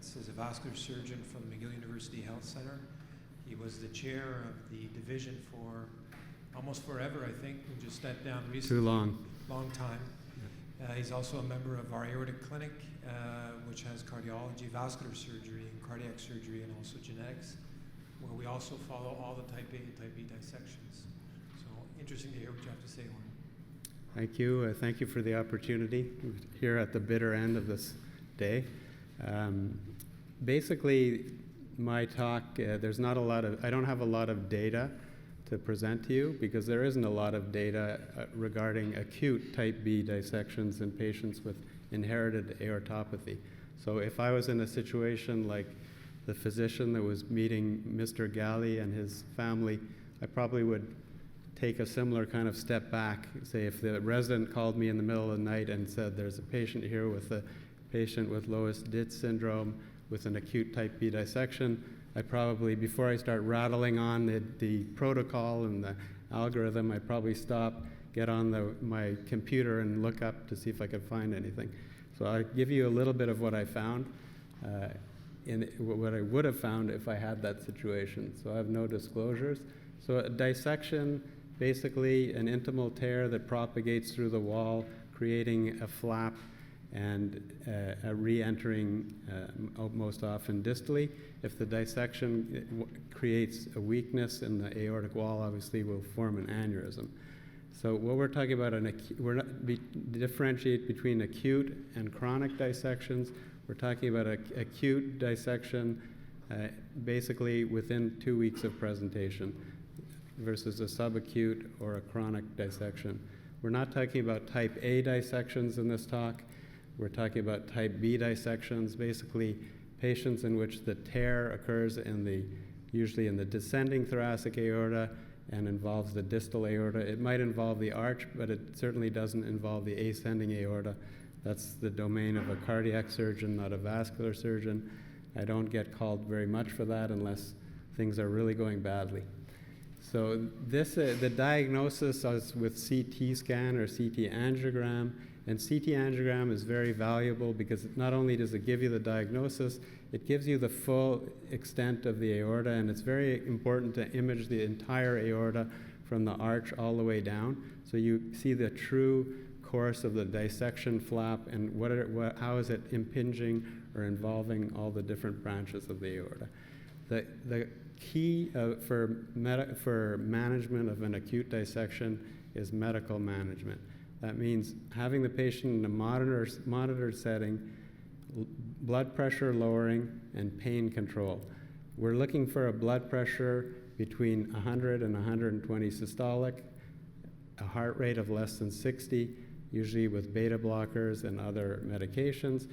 Steinmetz is a vascular surgeon from McGill University Health Center. He was the chair of the division for almost forever, I think, and just stepped down recently. Too long. Long time. He's also a member of our aortic clinic, which has cardiology, vascular surgery, and cardiac surgery, and also genetics, where we also follow all the type A and type B dissections. So interesting to hear what you have to say, Oren. Thank you. Thank you for the opportunity here at the bitter end of this day. Basically, my talk, there's not a lot of, I don't have a lot of data to present to you because there isn't a lot of data regarding acute type B dissections in patients with inherited aortopathy. So if I was in a situation like the physician that was meeting Mr. Galley and his family, I probably would take a similar kind of step back. Say if the resident called me in the middle of the night and said there's a patient here with a patient with Loeys-Dietz syndrome with an acute type B dissection, I probably, before I start rattling on the protocol and the algorithm, I'd probably stop, get on my computer and look up to see if I could find anything. So I'll give you a little bit of what I found, what I would have found if I had that situation. So I have no disclosures. So a dissection, basically an intimal tear that propagates through the wall, creating a flap and a re-entering most often distally. If the dissection creates a weakness in the aortic wall, obviously will form an aneurysm. So what we're talking about, differentiate between acute and chronic dissections. We're talking about an acute dissection basically within 2 weeks of presentation versus a subacute or a chronic dissection. We're not talking about type A dissections in this talk. We're talking about type B dissections, basically patients in which the tear occurs usually in the descending thoracic aorta and involves the distal aorta. It might involve the arch, but it certainly doesn't involve the ascending aorta. That's the domain of a cardiac surgeon, not a vascular surgeon. I don't get called very much for that unless things are really going badly. So this, the diagnosis is with CT scan or CT angiogram, and CT angiogram is very valuable because not only does it give you the diagnosis, it gives you the full extent of the aorta, and it's very important to image the entire aorta from the arch all the way down, so you see the true course of the dissection flap and how is it impinging or involving all the different branches of the aorta. The key for management of an acute dissection is medical management. That means having the patient in a monitored setting, blood pressure lowering, and pain control. We're looking for a blood pressure between 100 and 120 systolic, a heart rate of less than 60, usually with beta blockers and other medications.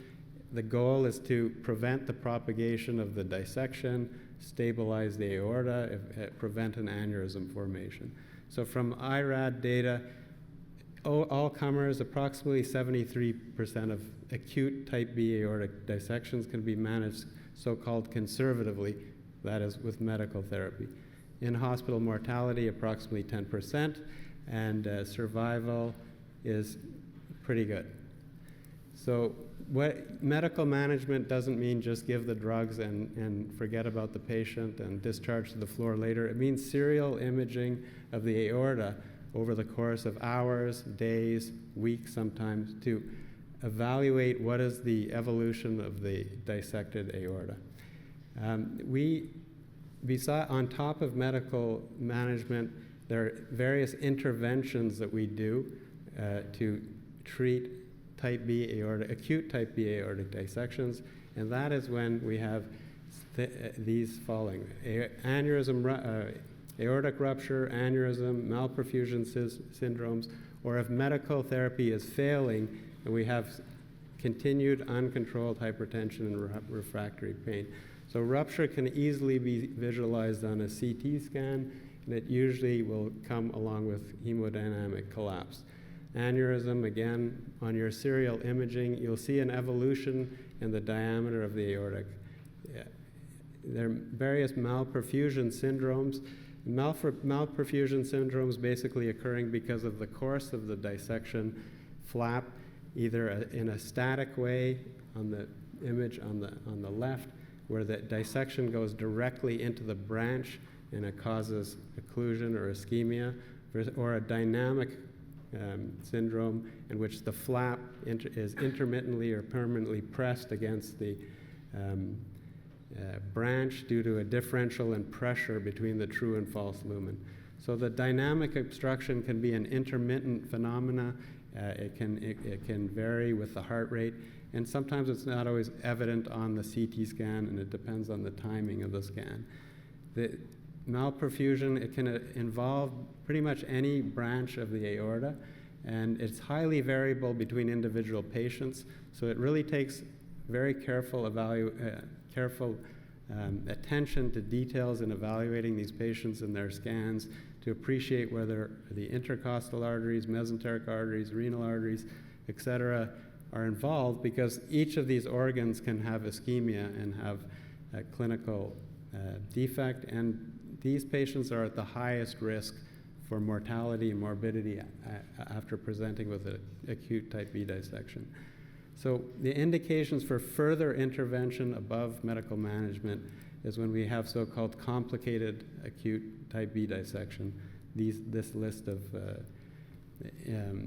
The goal is to prevent the propagation of the dissection, stabilize the aorta, prevent an aneurysm formation. So from IRAD data, all comers, approximately 73% of acute type B aortic dissections can be managed so-called conservatively, that is with medical therapy. In-hospital mortality, approximately 10%, and survival is pretty good. So what medical management doesn't mean just give the drugs and forget about the patient and discharge to the floor later. It means serial imaging of the aorta over the course of hours, days, weeks sometimes, to evaluate what is the evolution of the dissected aorta. On top of medical management, there are various interventions that we do to treat type B aortic, acute type B aortic dissections, and that is when we have these following: aneurysm, aortic rupture, aneurysm, malperfusion syndromes, or if medical therapy is failing and we have continued uncontrolled hypertension and refractory pain. So rupture can easily be visualized on a CT scan, and it usually will come along with hemodynamic collapse. Aneurysm, again, on your serial imaging, you'll see an evolution in the diameter of the aortic. There are various malperfusion syndromes. Malperfusion syndromes basically occurring because of the course of the dissection flap, either in a static way on the image on the left, where the dissection goes directly into the branch and it causes occlusion or ischemia, or a dynamic syndrome in which the flap is intermittently or permanently pressed against the branch due to a differential in pressure between the true and false lumen. So the dynamic obstruction can be an intermittent phenomena. It can vary with the heart rate, and sometimes it's not always evident on the CT scan, and it depends on the timing of the scan. The malperfusion, it can involve pretty much any branch of the aorta, and it's highly variable between individual patients, so it really takes very careful attention to details in evaluating these patients and their scans to appreciate whether the intercostal arteries, mesenteric arteries, renal arteries, etc., are involved, because each of these organs can have ischemia and have a clinical defect, and these patients are at the highest risk for mortality and morbidity after presenting with an acute type B dissection. So the indications for further intervention above medical management is when we have so-called complicated acute type B dissection, this list of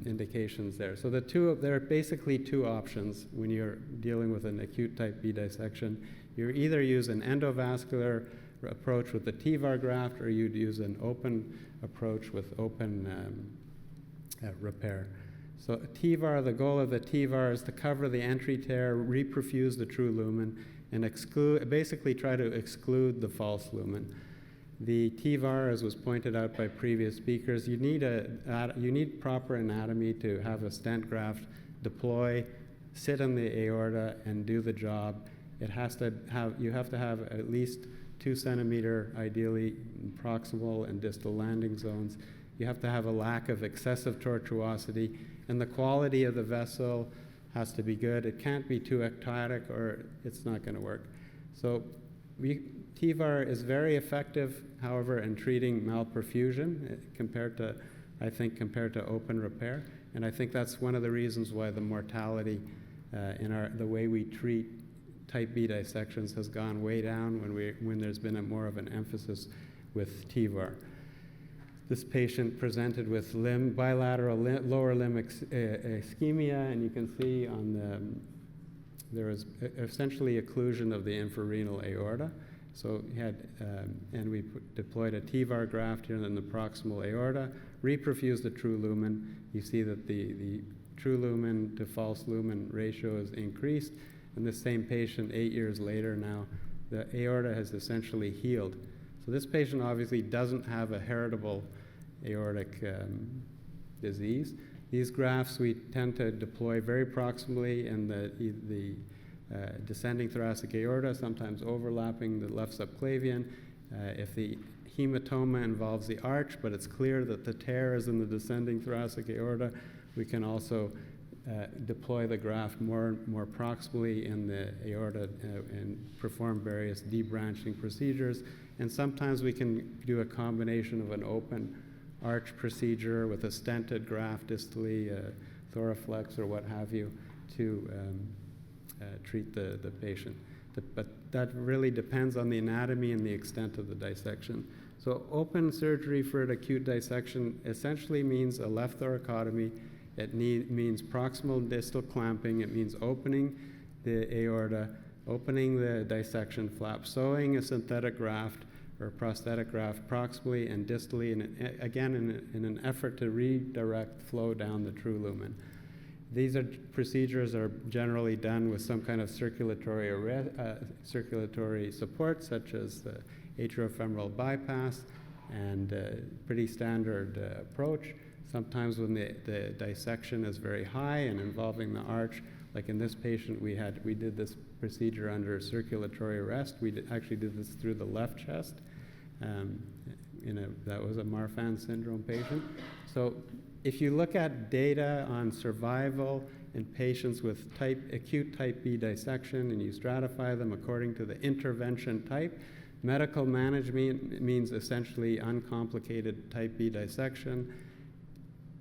indications there. So there are basically two options when you're dealing with an acute type B dissection. You either use an endovascular approach with the TEVAR graft, or you'd use an open approach with open repair. So TEVAR, the goal of the TEVAR is to cover the entry tear, reperfuse the true lumen, and basically try to exclude the false lumen. The TEVAR, as was pointed out by previous speakers, you need proper anatomy to have a stent graft deploy, sit on the aorta, and do the job. You have to have at least 2 centimeter, ideally, proximal and distal landing zones. You have to have a lack of excessive tortuosity, and the quality of the vessel has to be good. It can't be too ectatic or it's not going to work. So TEVAR is very effective, however, in treating malperfusion compared to open repair. And I think that's one of the reasons why the mortality the way we treat type B dissections has gone way down when there's been more of an emphasis with TEVAR. This patient presented with bilateral lower limb ischemia, and you can see there was essentially occlusion of the infrarenal aorta. So he had, and we deployed a TEVAR graft here in the proximal aorta, reperfused the true lumen. You see that the true lumen to false lumen ratio is increased, and this same patient 8 years later now, the aorta has essentially healed. So this patient obviously doesn't have a heritable aortic disease. These grafts we tend to deploy very proximally in the descending thoracic aorta, sometimes overlapping the left subclavian. If the hematoma involves the arch, but it's clear that the tear is in the descending thoracic aorta, we can also deploy the graft more proximally in the aorta and perform various debranching procedures. And sometimes we can do a combination of an open arch procedure with a stented graft distally, Thoraflex or what have you, to treat the patient. But that really depends on the anatomy and the extent of the dissection. So open surgery for an acute dissection essentially means a left thoracotomy. It means proximal distal clamping. It means opening the aorta, opening the dissection flap, sewing a synthetic graft or prosthetic graft proximally and distally, and again in an effort to redirect flow down the true lumen. These procedures are generally done with some kind of circulatory support, such as the atriofemoral bypass, and pretty standard approach. Sometimes when the dissection is very high and involving the arch, like in this patient, we did this procedure under circulatory arrest. We actually did this through the left chest. That was a Marfan syndrome patient. So if you look at data on survival in patients with acute type B dissection and you stratify them according to the intervention type, medical management means essentially uncomplicated type B dissection.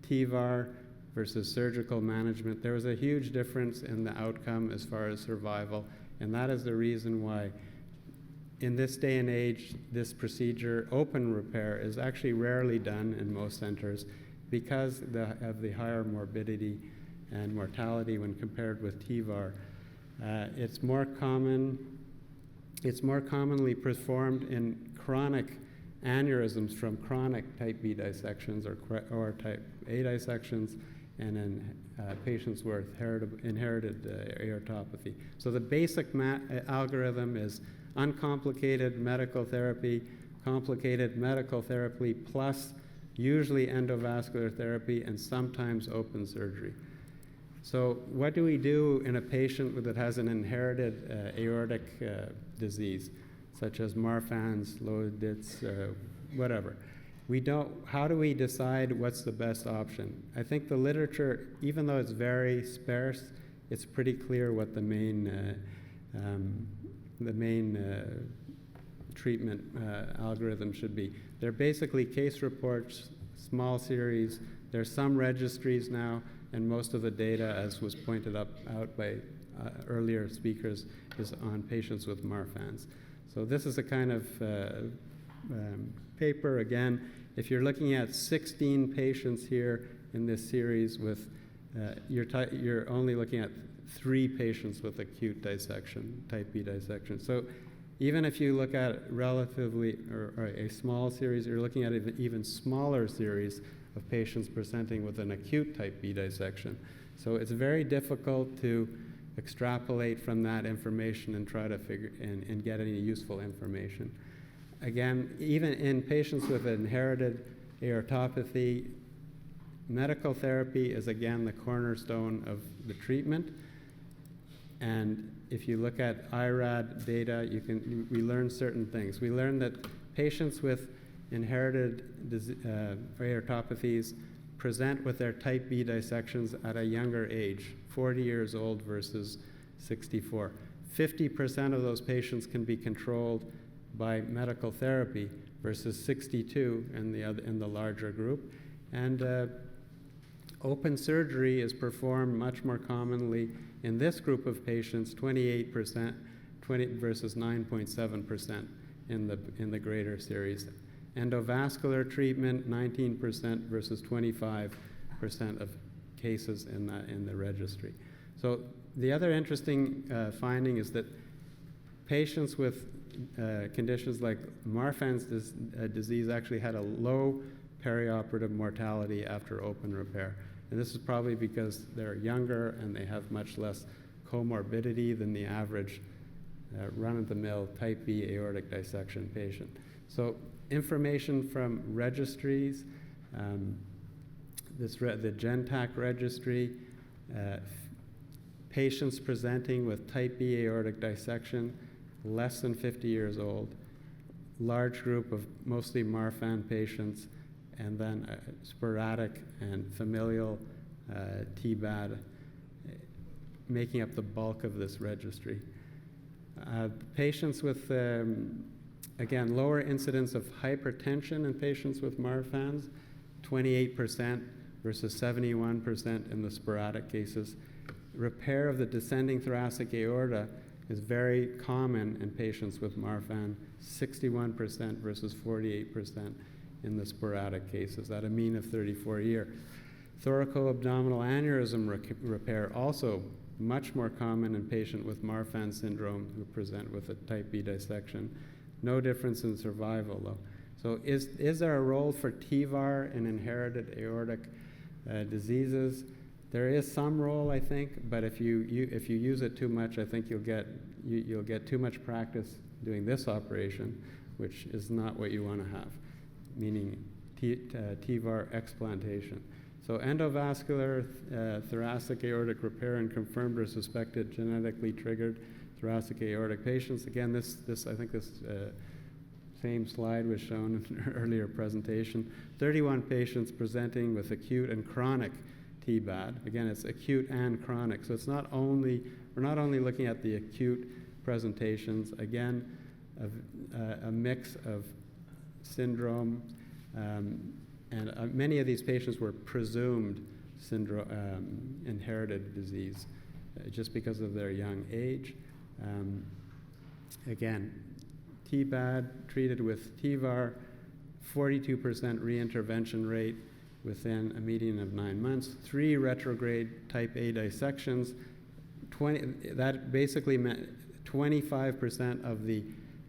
TEVAR versus surgical management, there was a huge difference in the outcome as far as survival, and that is the reason why in this day and age, this procedure, open repair, is actually rarely done in most centers because of the higher morbidity and mortality when compared with TEVAR. It's more commonly performed in chronic aneurysms from chronic type B dissections or type A dissections, and in patients with inherited aortopathy. So the basic algorithm is uncomplicated medical therapy, complicated medical therapy, plus usually endovascular therapy and sometimes open surgery. So what do we do in a patient that has an inherited aortic disease, such as Marfan's, Loeys-Dietz, whatever? How do we decide what's the best option? I think the literature, even though it's very sparse, it's pretty clear what the main treatment algorithm should be. They're basically case reports, small series. There's some registries now, and most of the data, as was pointed out by earlier speakers, is on patients with Marfan's. So this is a kind of paper. Again, if you're looking at 16 patients here in this series with, you're only looking at 3 patients with acute dissection, type B dissection. So even if you look at relatively, or a small series, you're looking at an even smaller series of patients presenting with an acute type B dissection. So it's very difficult to extrapolate from that information and try to figure and get any useful information. Again, even in patients with inherited aortopathy, medical therapy is again the cornerstone of the treatment. And if you look at IRAD data, we learn certain things. We learn that patients with inherited aortopathies present with their type B dissections at a younger age, 40 years old versus 64. 50% of those patients can be controlled by medical therapy versus 62 in the larger group. And open surgery is performed much more commonly in this group of patients, 28% versus 9.7% in the greater series. Endovascular treatment, 19% versus 25% of cases in the registry. So the other interesting finding is that patients with conditions like Marfan's disease actually had a low perioperative mortality after open repair. And this is probably because they're younger and they have much less comorbidity than the average run-of-the-mill type B aortic dissection patient. So information from registries, the GENTAC registry, patients presenting with type B aortic dissection, less than 50 years old, large group of mostly Marfan patients, and then sporadic and familial TBAD making up the bulk of this registry. Patients with, again, lower incidence of hypertension in patients with Marfan's, 28% versus 71% in the sporadic cases. Repair of the descending thoracic aorta is very common in patients with Marfan, 61% versus 48% in the sporadic cases at a mean of 34 years. Thoracoabdominal aneurysm repair, also much more common in patients with Marfan syndrome who present with a type B dissection. No difference in survival, though. So is there a role for TEVAR in inherited aortic diseases? There is some role, I think, but if you use it too much, I think you'll get too much practice doing this operation, which is not what you want to have, meaning TEVAR explantation. So endovascular thoracic aortic repair in confirmed or suspected genetically triggered thoracic aortic patients. Again, I think this same slide was shown in an earlier presentation. 31 patients presenting with acute and chronic TBAD. Again, it's acute and chronic. So we're not only looking at the acute presentations. Again, a mix of syndrome, and many of these patients were presumed syndrome, inherited disease, just because of their young age. Again, TBAD treated with TVAR, 42% reintervention rate within a median of 9 months, 3 retrograde type A dissections. That basically meant 25% of the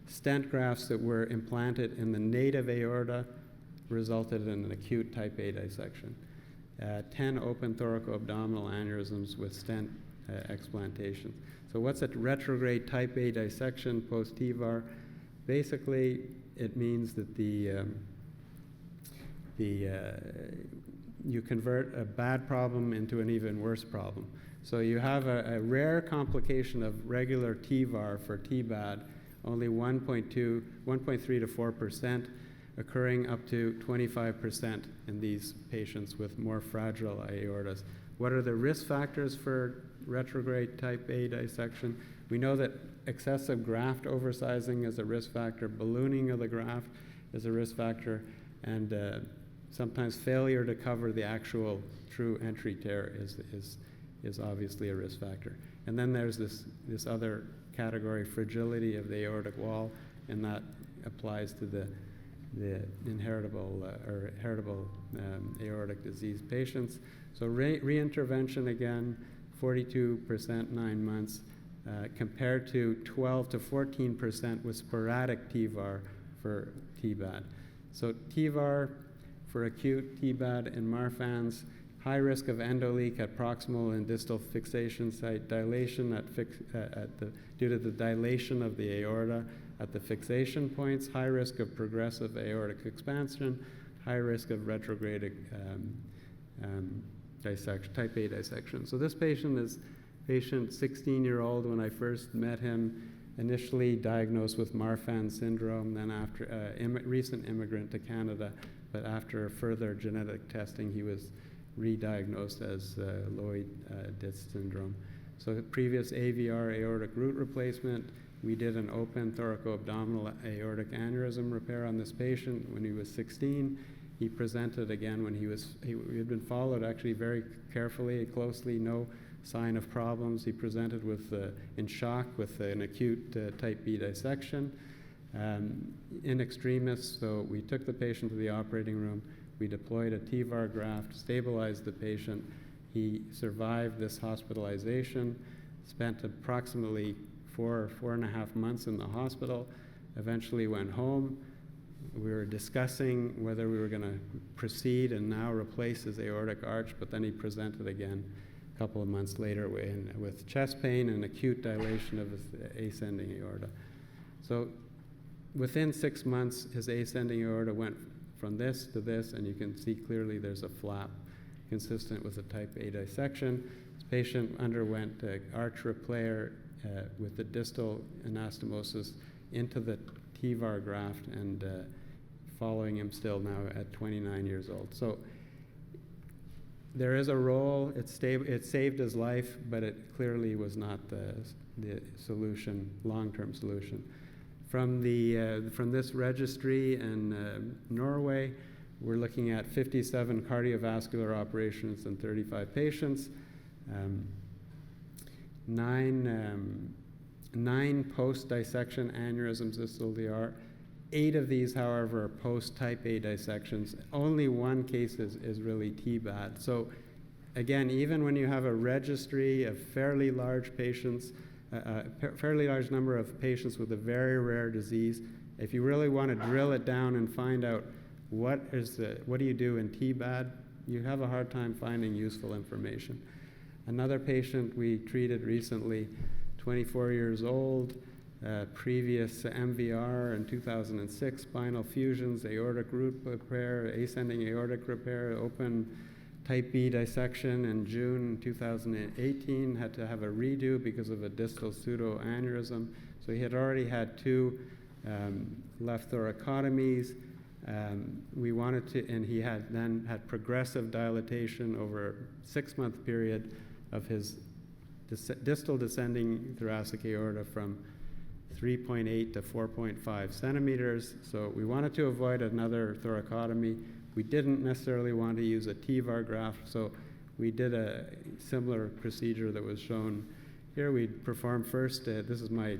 stent grafts that were implanted in the native aorta resulted in an acute type A dissection. 10 open thoracoabdominal aneurysms with stent explantation. So what's a retrograde type A dissection post-TVAR? Basically, it means that you convert a bad problem into an even worse problem. So you have a rare complication of regular TVAR for TBAD, only 1.3 to 4%, occurring up to 25% in these patients with more fragile aortas. What are the risk factors for retrograde type A dissection? We know that excessive graft oversizing is a risk factor, ballooning of the graft is a risk factor, and sometimes failure to cover the actual true entry tear is obviously a risk factor. And then there's this other category, fragility of the aortic wall, and that applies to the inheritable or heritable aortic disease patients. So reintervention, again, 42% 9 months, compared to 12 to 14% with sporadic TVAR for TBAD. So TVAR for acute TBAD in Marfan's, high risk of endoleak at proximal and distal fixation site, dilation due to the dilation of the aorta at the fixation points, high risk of progressive aortic expansion, high risk of retrograde dissection, type A dissection. So this patient is 16-year-old when I first met him, initially diagnosed with Marfan syndrome, then after recent immigrant to Canada, but after further genetic testing, he was re-diagnosed as Loeys-Dietz syndrome. So previous AVR aortic root replacement, we did an open thoracoabdominal aortic aneurysm repair on this patient when he was 16. He presented again when he had been followed actually very carefully, closely, no sign of problems. He presented with, in shock with an acute type B dissection. In extremis, so we took the patient to the operating room, we deployed a TVAR graft, stabilized the patient. He survived this hospitalization, spent approximately 4.5 months in the hospital, eventually went home. We were discussing whether we were going to proceed and now replace his aortic arch, but then he presented again a couple of months later with chest pain and acute dilation of his ascending aorta. So within 6 months, his ascending aorta went from this to this, and you can see clearly there's a flap consistent with a type A dissection. This patient underwent arch repair with the distal anastomosis into the TVAR graft, and following him still now at 29 years old. So there is a role. It saved his life, but it clearly was not the solution, long-term solution. From this registry in Norway, we're looking at 57 cardiovascular operations in 35 patients, 9 post-dissection aneurysms distal DR. 8 of these, however, are post-type A dissections. Only 1 case is really TBAD. So again, even when you have a registry of fairly large patients, a fairly large number of patients with a very rare disease, if you really want to drill it down and find out what do you do in TBAD, you have a hard time finding useful information. Another patient we treated recently, 24 years old, previous MVR in 2006, spinal fusions, aortic root repair, ascending aortic repair, open type B dissection in June 2018, had to have a redo because of a distal pseudoaneurysm. So he had already had 2 left thoracotomies. We wanted to, and he had then had progressive dilatation over a 6-month period of his distal descending thoracic aorta from 3.8 to 4.5 centimeters. So we wanted to avoid another thoracotomy. We didn't necessarily want to use a TVAR graft, so we did a similar procedure that was shown here. We performed first, this is my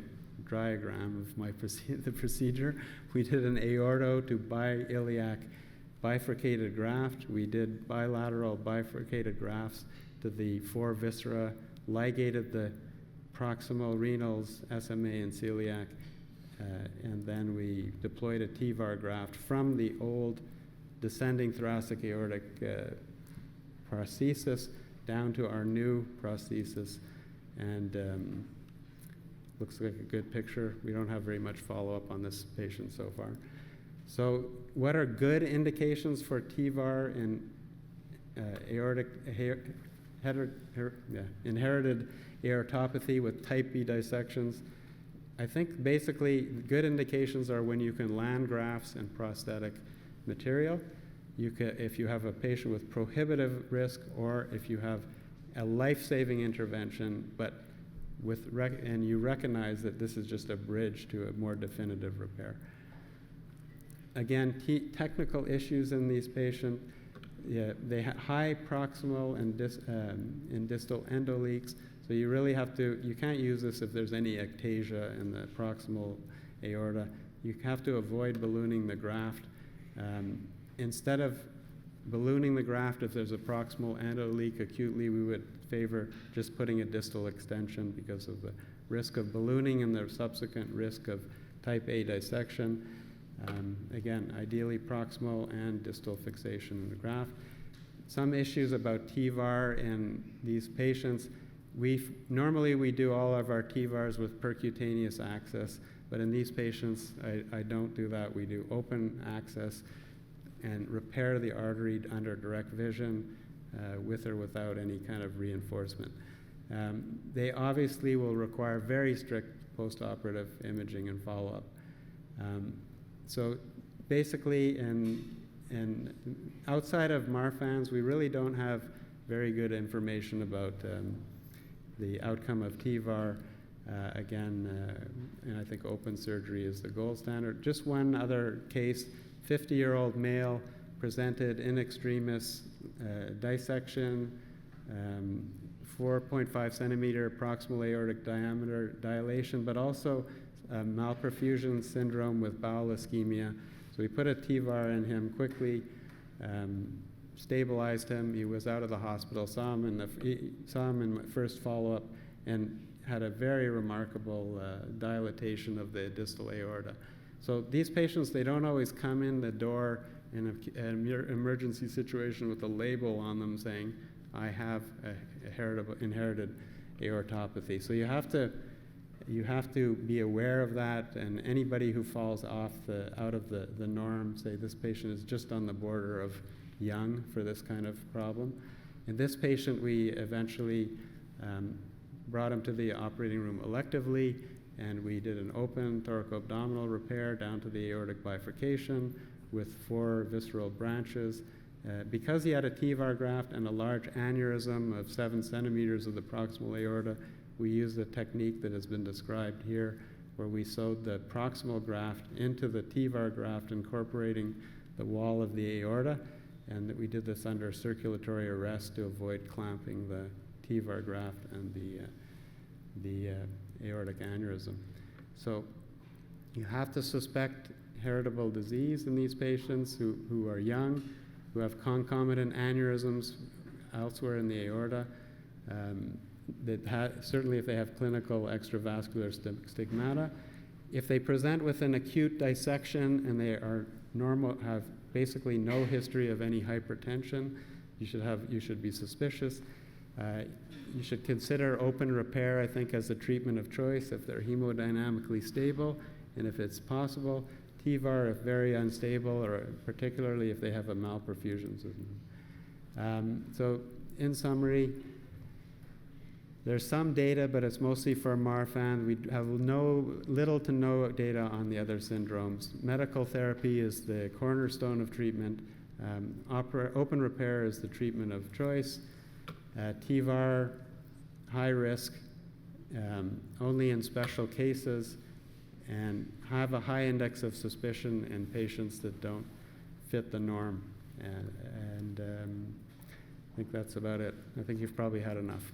diagram of my the procedure. We did an aorto to biiliac bifurcated graft. We did bilateral bifurcated grafts to the 4 viscera, ligated the proximal renals, SMA, and celiac, and then we deployed a TVAR graft from the old descending thoracic aortic prosthesis down to our new prosthesis, and looks like a good picture. We don't have very much follow-up on this patient so far. So what are good indications for TVAR in inherited aortopathy with type B dissections? I think basically good indications are when you can land grafts and prosthetic material. If you have a patient with prohibitive risk, or if you have a life-saving intervention, but and you recognize that this is just a bridge to a more definitive repair. Again, technical issues in these patients. Yeah, they have high proximal and distal endoleaks, so you really have to, you can't use this if there's any ectasia in the proximal aorta. You have to avoid ballooning the graft. Instead of ballooning the graft, if there's a proximal endoleak acutely, we would favor just putting a distal extension because of the risk of ballooning and the subsequent risk of type A dissection. Again, ideally proximal and distal fixation in the graft. Some issues about TVAR in these patients. Normally we do all of our TVARs with percutaneous access, but in these patients, I don't do that. We do open access and repair the artery under direct vision with or without any kind of reinforcement. They obviously will require very strict postoperative imaging and follow-up. So basically, and outside of Marfan's, we really don't have very good information about the outcome of TVAR. And I think open surgery is the gold standard. Just one other case, 50-year-old male presented in extremis dissection, 4.5 centimeter proximal aortic diameter dilation, but also malperfusion syndrome with bowel ischemia. So we put a TVAR in him quickly, stabilized him. He was out of the hospital, saw him in my first follow-up, and had a very remarkable dilatation of the distal aorta. So these patients, they don't always come in the door in an emergency situation with a label on them saying, I have a inherited aortopathy. So you have to be aware of that, and anybody who falls out of the norm, say this patient is just on the border of young for this kind of problem. In this patient, we eventually brought him to the operating room electively, and we did an open thoracoabdominal repair down to the aortic bifurcation with 4 visceral branches. Because he had a TVAR graft and a large aneurysm of 7 centimeters of the proximal aorta, we used a technique that has been described here, where we sewed the proximal graft into the TVAR graft, incorporating the wall of the aorta, and that we did this under circulatory arrest to avoid clamping the TVAR graft and the aortic aneurysm. So you have to suspect heritable disease in these patients who are young, who have concomitant aneurysms elsewhere in the aorta. Certainly if they have clinical extravascular stigmata. If they present with an acute dissection and they are normal, have basically no history of any hypertension, you should be suspicious. You should consider open repair, I think, as a treatment of choice if they're hemodynamically stable, and if it's possible, TVAR if very unstable, or particularly if they have a malperfusion system. So in summary, there's some data, but it's mostly for Marfan. We have little to no data on the other syndromes. Medical therapy is the cornerstone of treatment. Open repair is the treatment of choice. TVAR, high risk, only in special cases, and have a high index of suspicion in patients that don't fit the norm. think that's about it. I think you've probably had enough.